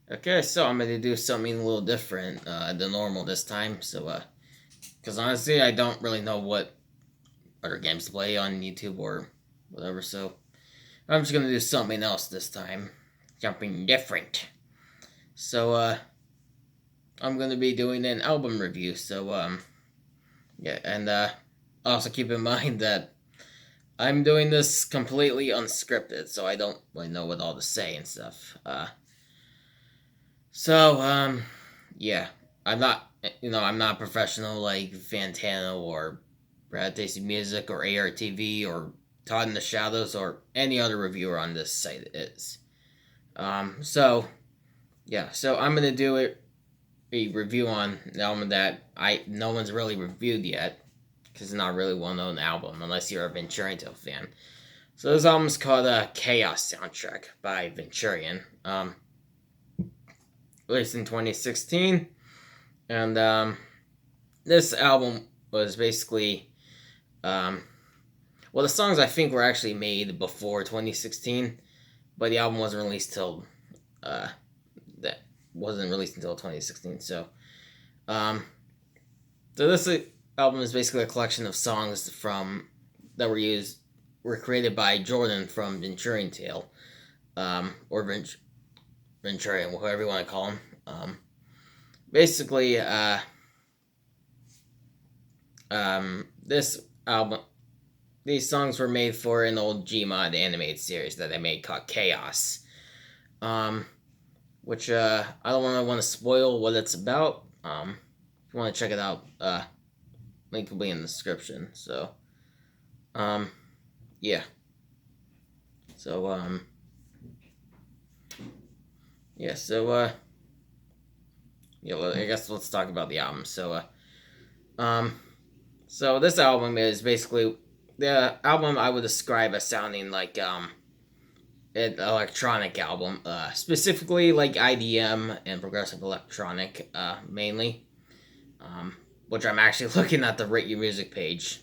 Okay, so I'm gonna do something a little different than normal this time. Because honestly, I don't really know what other games to play on YouTube or whatever. So I'm just gonna do something else this time, something different. So I'm gonna be doing an album review. Yeah, and also keep in mind that I'm doing this completely unscripted, so I don't really know what all to say and stuff. So, yeah, I'm not, I'm not a professional like Fantano or Brad Tasty Music or ARTV or Todd in the Shadows or any other reviewer on this site is. So I'm gonna do a review on an album that no one's really reviewed yet because it's not really well known album unless you're a Venturian fan. So this album is called Qeios Soundtrack by Venturian. Released in 2016. And this album was basically, um, well, the songs I think were actually made before 2016, but the album wasn't released till uh, that wasn't released until 2016. Um, so this album is basically a collection of songs from that were created by Jordan from Venturian Tale, or Venturian, whatever you want to call him. Basically, this album, these songs were made for an old Gmod animated series that they made called Qeios. Which I don't want to spoil what it's about. If you want to check it out, link will be in the description. Um, yeah. So, yeah. Yeah. Well, I guess let's talk about the album. Um, so this album is basically the album I would describe as sounding like an electronic album, specifically like IDM and progressive electronic, mainly. Which I'm actually looking at the Rate Your Music page.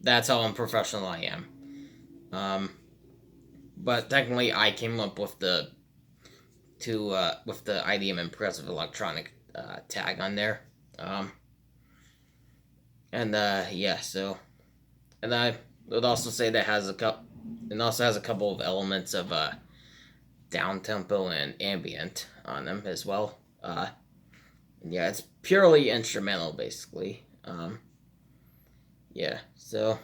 That's how unprofessional I am. Um, but technically, I came up with the IDM and progressive electronic tag on there. Um, and yeah, so and I would also say that has a couple. It also has a couple of elements of down tempo and ambient on them as well. Yeah, it's purely instrumental basically. Yeah, so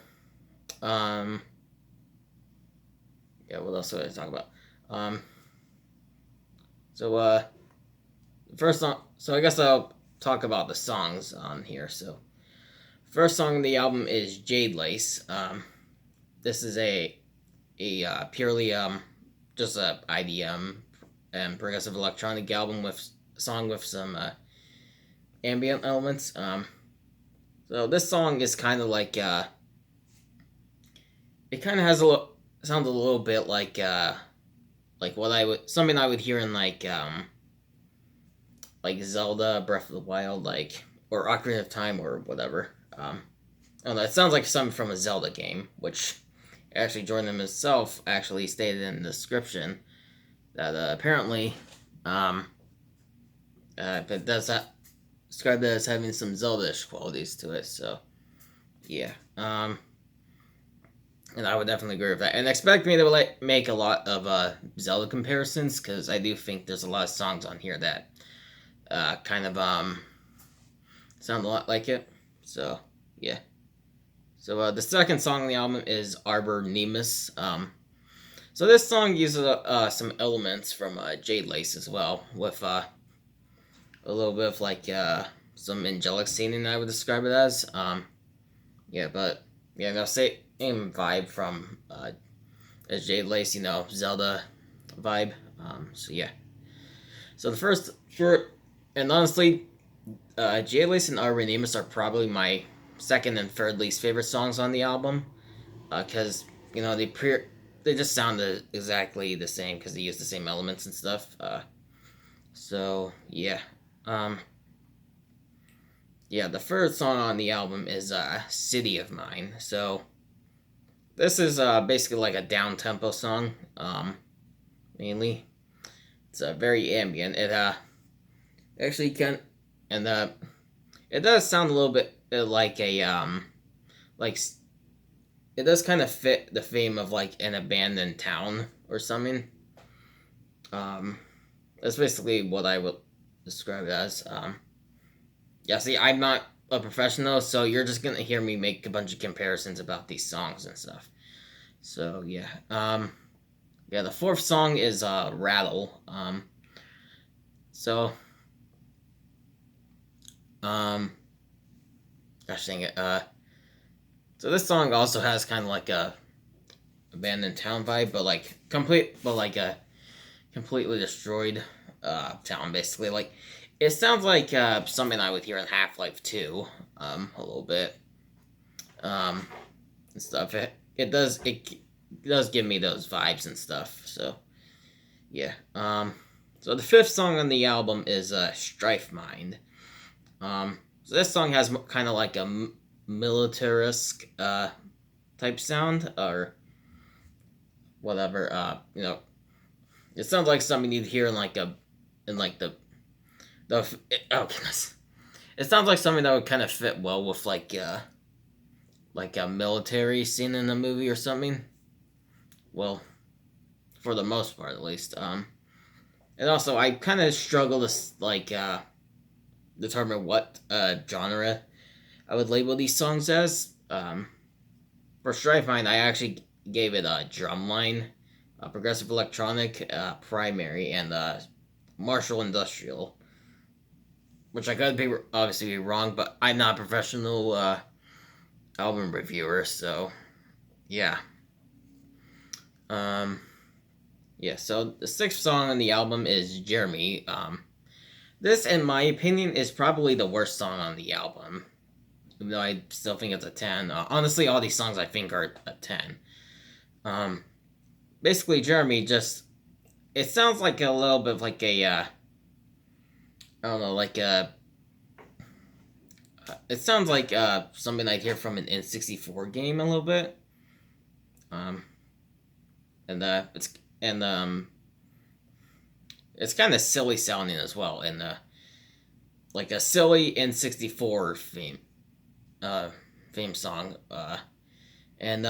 um, yeah, what else would I talk about? Um, so first song. So I guess I'll talk about the songs on here. So first song on the album is Jade Lace. This is a purely just a IDM and progressive electronic album with song with some ambient elements. So this song is kind of like it kind of has a little sounds a little bit like what I would something I would hear in like Zelda Breath of the Wild, like or Ocarina of Time or whatever. I don't know, it sounds like something from a Zelda game, which actually Jordan himself actually stated in the description that apparently it does describe it as having some Zelda-ish qualities to it. So yeah, and I would definitely agree with that. And expect me to make a lot of Zelda comparisons because I do think there's a lot of songs on here that kind of sound a lot like it. So yeah. So the second song on the album is Arbor Nemus. So this song uses some elements from Jade Lace as well, with a little bit of like some angelic singing, I would describe it as. Yeah, but yeah, no, same vibe from as Jade Lace, Zelda vibe. So yeah. So the first for and honestly, Jade Lace and Arbor Nemus are probably my second and third least favorite songs on the album, because they just sound exactly the same because they use the same elements and stuff. So yeah, um, yeah. The first song on the album is "City of Mine." So this is basically like a down tempo song, mainly. It's very ambient. It actually can, and it does sound a little bit like a like it does kind of fit the theme of like an abandoned town or something. Um, that's basically what I would describe it as. Yeah, see, I'm not a professional, so you're just gonna hear me make a bunch of comparisons about these songs and stuff. So yeah, yeah. The fourth song is "Rattle." So um, gosh dang it. So this song also has kind of like a abandoned town vibe, but like a completely destroyed town. Basically, like it sounds like something I would hear in Half-Life 2, a little bit, um, and stuff. It does give me those vibes and stuff. So yeah. So the fifth song on the album is Strife Mind. So this song has kind of like a militaristic type sound or whatever. It sounds like something you'd hear in like a in like oh goodness. It sounds like something that would kind of fit well with like a military scene in a movie or something. Well, for the most part at least. And also I kind of struggle to determine what genre I would label these songs as. For Strife Mind, I actually gave it a drumline, progressive electronic, primary, and Marshall industrial. Which I could be obviously be wrong, but I'm not a professional album reviewer, so yeah. Um, yeah. So the sixth song on the album is Jeremy. This, in my opinion, is probably the worst song on the album. Even though I still think it's a 10. Honestly, all these songs I think are a 10. Um, basically, Jeremy just. It sounds like a little bit of like a. I don't know, like a. It sounds like something I'd hear from an N64 game a little bit. Um, and and it's kind of silly sounding as well, and like a silly N64 theme song. And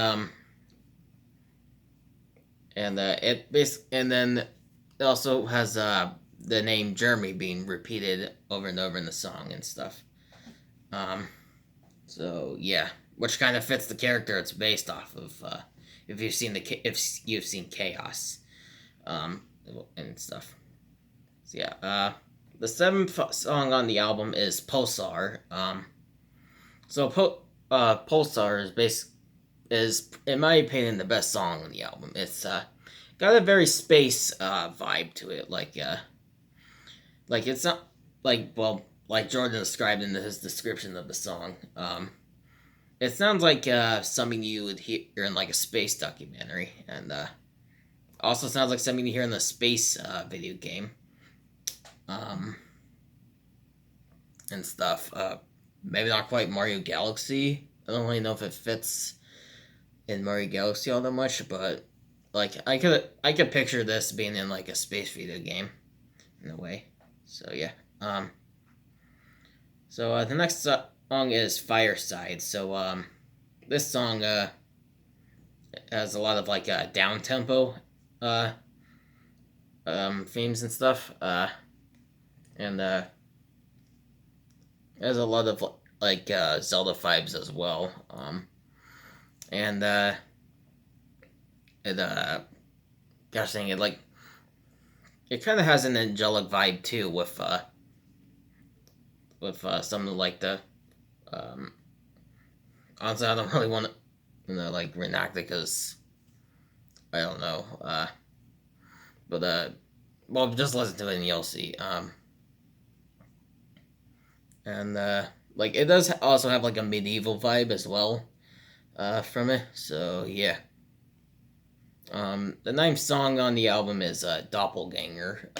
and then it also has the name Jeremy being repeated over and over in the song and stuff. Um, so yeah, which kind of fits the character it's based off of. If you've seen Qeios, and stuff. So yeah, the seventh song on the album is Pulsar. Pulsar is in my opinion the best song on the album. It's got a very space vibe to it, like it's not like Jordan described in his description of the song. It sounds like something you would hear in like a space documentary, and also sounds like something you hear in the space video game, um, and stuff. Maybe not quite Mario Galaxy. I don't really know if it fits in Mario Galaxy all that much, but like I could picture this being in like a space video game in a way. So yeah. So the next song is Fireside. So this song has a lot of like down tempo themes and stuff. And has a lot of like Zelda vibes as well. And it gosh dang it, like it kind of has an angelic vibe too with something like the honestly I don't really want to like reenact it because I don't know but well just listen to it and you'll see and like it does also have like a medieval vibe as well from it, so yeah. The ninth song on the album is Doppelganger.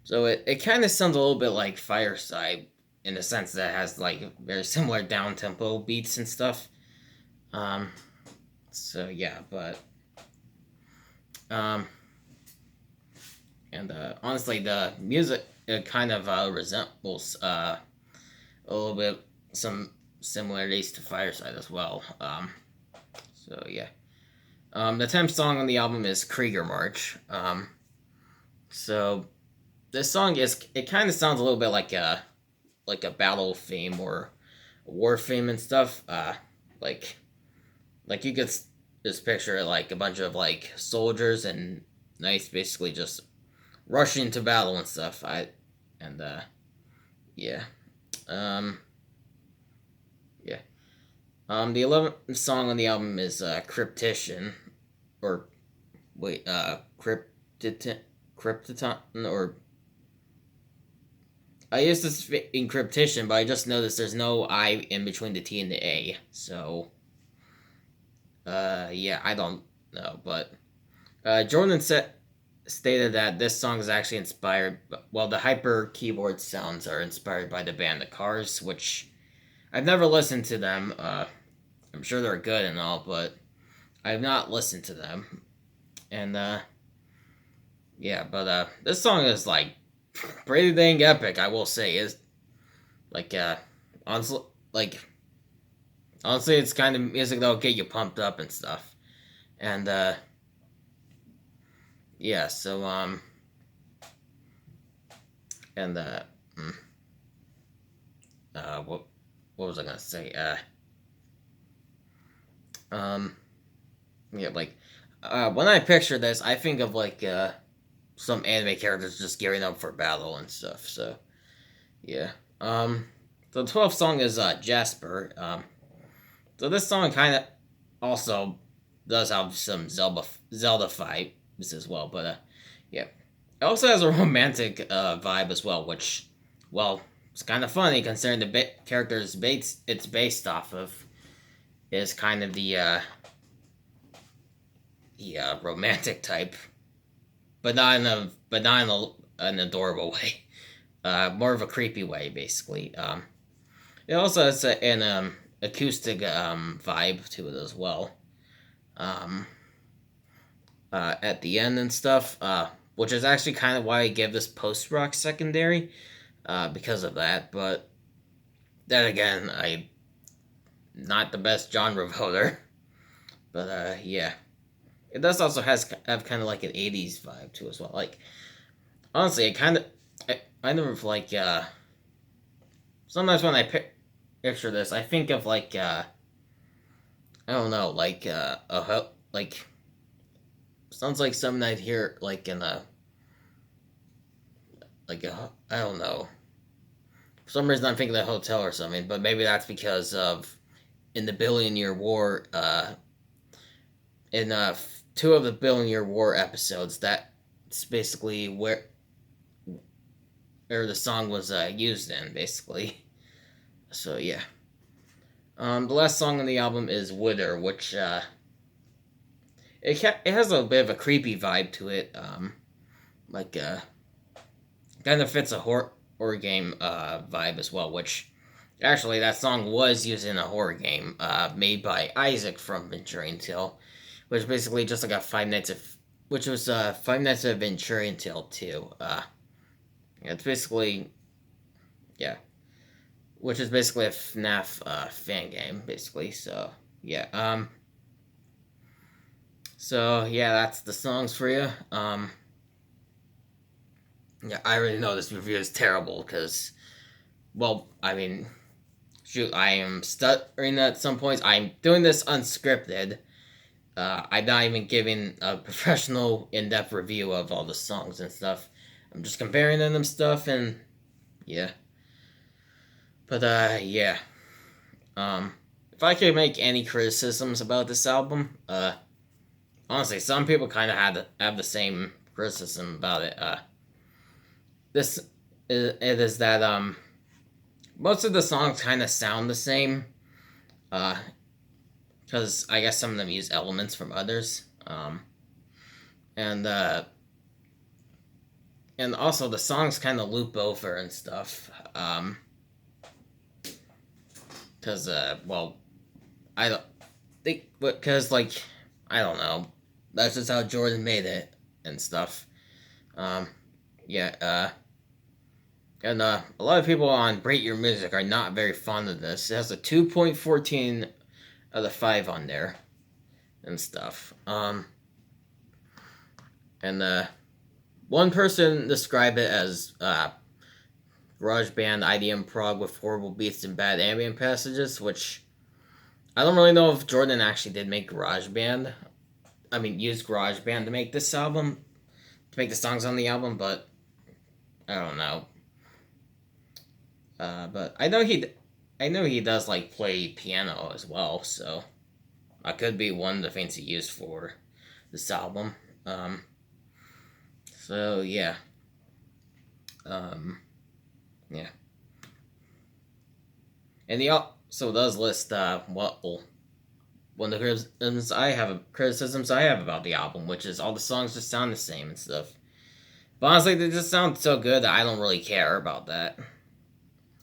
So it kind of sounds a little bit like Fireside in the sense that it has like very similar down tempo beats and stuff. So yeah, but And honestly, the music it kind of resembles a little bit some similarities to Fireside as well. So yeah. The 10th song on the album is Krieger March. So this song is it kind of sounds a little bit like a battle theme or a war theme and stuff. Like like you could just picture like a bunch of like soldiers and knights basically just rushing to battle and stuff. And yeah. Um yeah. The 11th song on the album is Cryptician, or wait, Cryptiton, or I used this encryption, but I just noticed there's no I in between the T and the A. So, yeah, I don't know, but Jordan stated that this song is actually inspired. Well, the hyper keyboard sounds are inspired by the band The Cars, which I've never listened to them. I'm sure they're good and all, but I've not listened to them. And yeah, but this song is like pretty dang epic, I will say. Is like honestly, like honestly, it's kind of music that'll get you pumped up and stuff. And yeah, so and mm, what was I gonna say? Um, yeah, like when I picture this, I think of like some anime characters just gearing up for battle and stuff. So yeah. The 12th song is Jasper. So this song kind of also does have some Zelda vibes as well, but yeah, it also has a romantic vibe as well, which well, it's kind of funny considering the character's it's based off of is kind of the romantic type, but not in an adorable way. More of a creepy way, basically. It also has an acoustic vibe to it as well. Um, at the end and stuff, which is actually kind of why I give this post rock secondary, because of that. But then again, I not the best genre voter, but yeah, it does also have kind of like an '80s vibe too as well. Like honestly, it kind of I never like sometimes when I picture this, I think of like I don't know, like like sounds like something I'd hear like in a like a I don't know. For some reason, I'm thinking of a hotel or something, but maybe that's because of in the Billion Year War, in two of the Billion Year War episodes, that's basically where the song was used in, basically. So yeah. The last song on the album is Wither, which it has a bit of a creepy vibe to it. Like kind of fits a horror game vibe as well. Which actually that song was used in a horror game made by Isaac from Venturian Tale, which is basically just like a which was Five Nights at Venturian Tale 2. It's basically yeah, which is basically a FNAF fan game, basically. So yeah, so yeah, that's the songs for you. Yeah, I already know this review is terrible because, well, I mean, shoot, I am stuttering at some points. I'm doing this unscripted. I'm not even giving a professional, in-depth review of all the songs and stuff. I'm just comparing them and stuff, and yeah. But yeah. If I could make any criticisms about this album, honestly, some people kind of have the same criticism about it. It is that most of the songs kind of sound the same, because I guess some of them use elements from others, and also the songs kind of loop over and stuff, because well, I don't think because I don't know, that's just how Jordan made it and stuff. yeah, and a lot of people on Rate Your Music are not very fond of this. It has a 2.14 out of 5 on there and stuff. And one person described it as garage band IDM prog with horrible beats and bad ambient passages, which I don't really know if Jordan actually did make garage band. I mean, use garage band to make this album, to make the songs on the album, but I don't know. But I know he does like play piano as well, so that could be one of the things he used for this album. So yeah, yeah, and he also does list one of the criticisms I have about the album, which is all the songs just sound the same and stuff. But honestly, they just sound so good that I don't really care about that.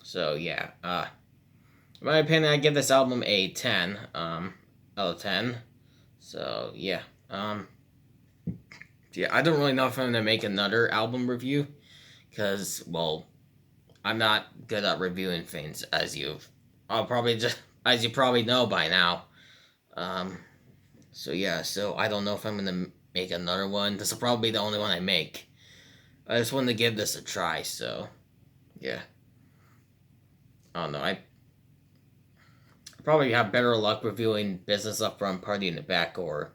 So yeah, in my opinion, I give this album a 10 out of 10. So yeah, yeah, I don't really know if I'm gonna make another album review because, well, I'm not good at reviewing things as you probably know by now. Um, so yeah, so I don't know if I'm gonna make another one. This will probably be the only one I make. I just wanted to give this a try. So yeah, I don't know. I probably have better luck reviewing Business Up Front, Party in the Back, or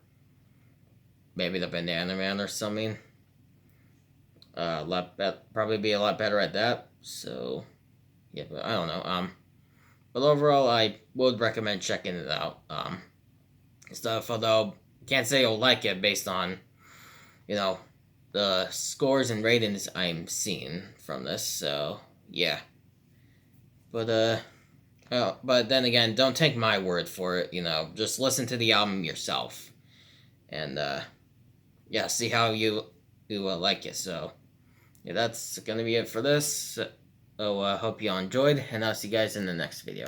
maybe the Banana Man or something. Probably be a lot better at that. So yeah, but I don't know. But overall, I would recommend checking it out. Stuff. Although can't say I'll like it based on, you know, the scores and ratings I'm seeing from this. So yeah, but but then again, don't take my word for it. You know, just listen to the album yourself, and yeah, see how you like it. So yeah, that's gonna be it for this. So hope you all enjoyed, and I'll see you guys in the next video.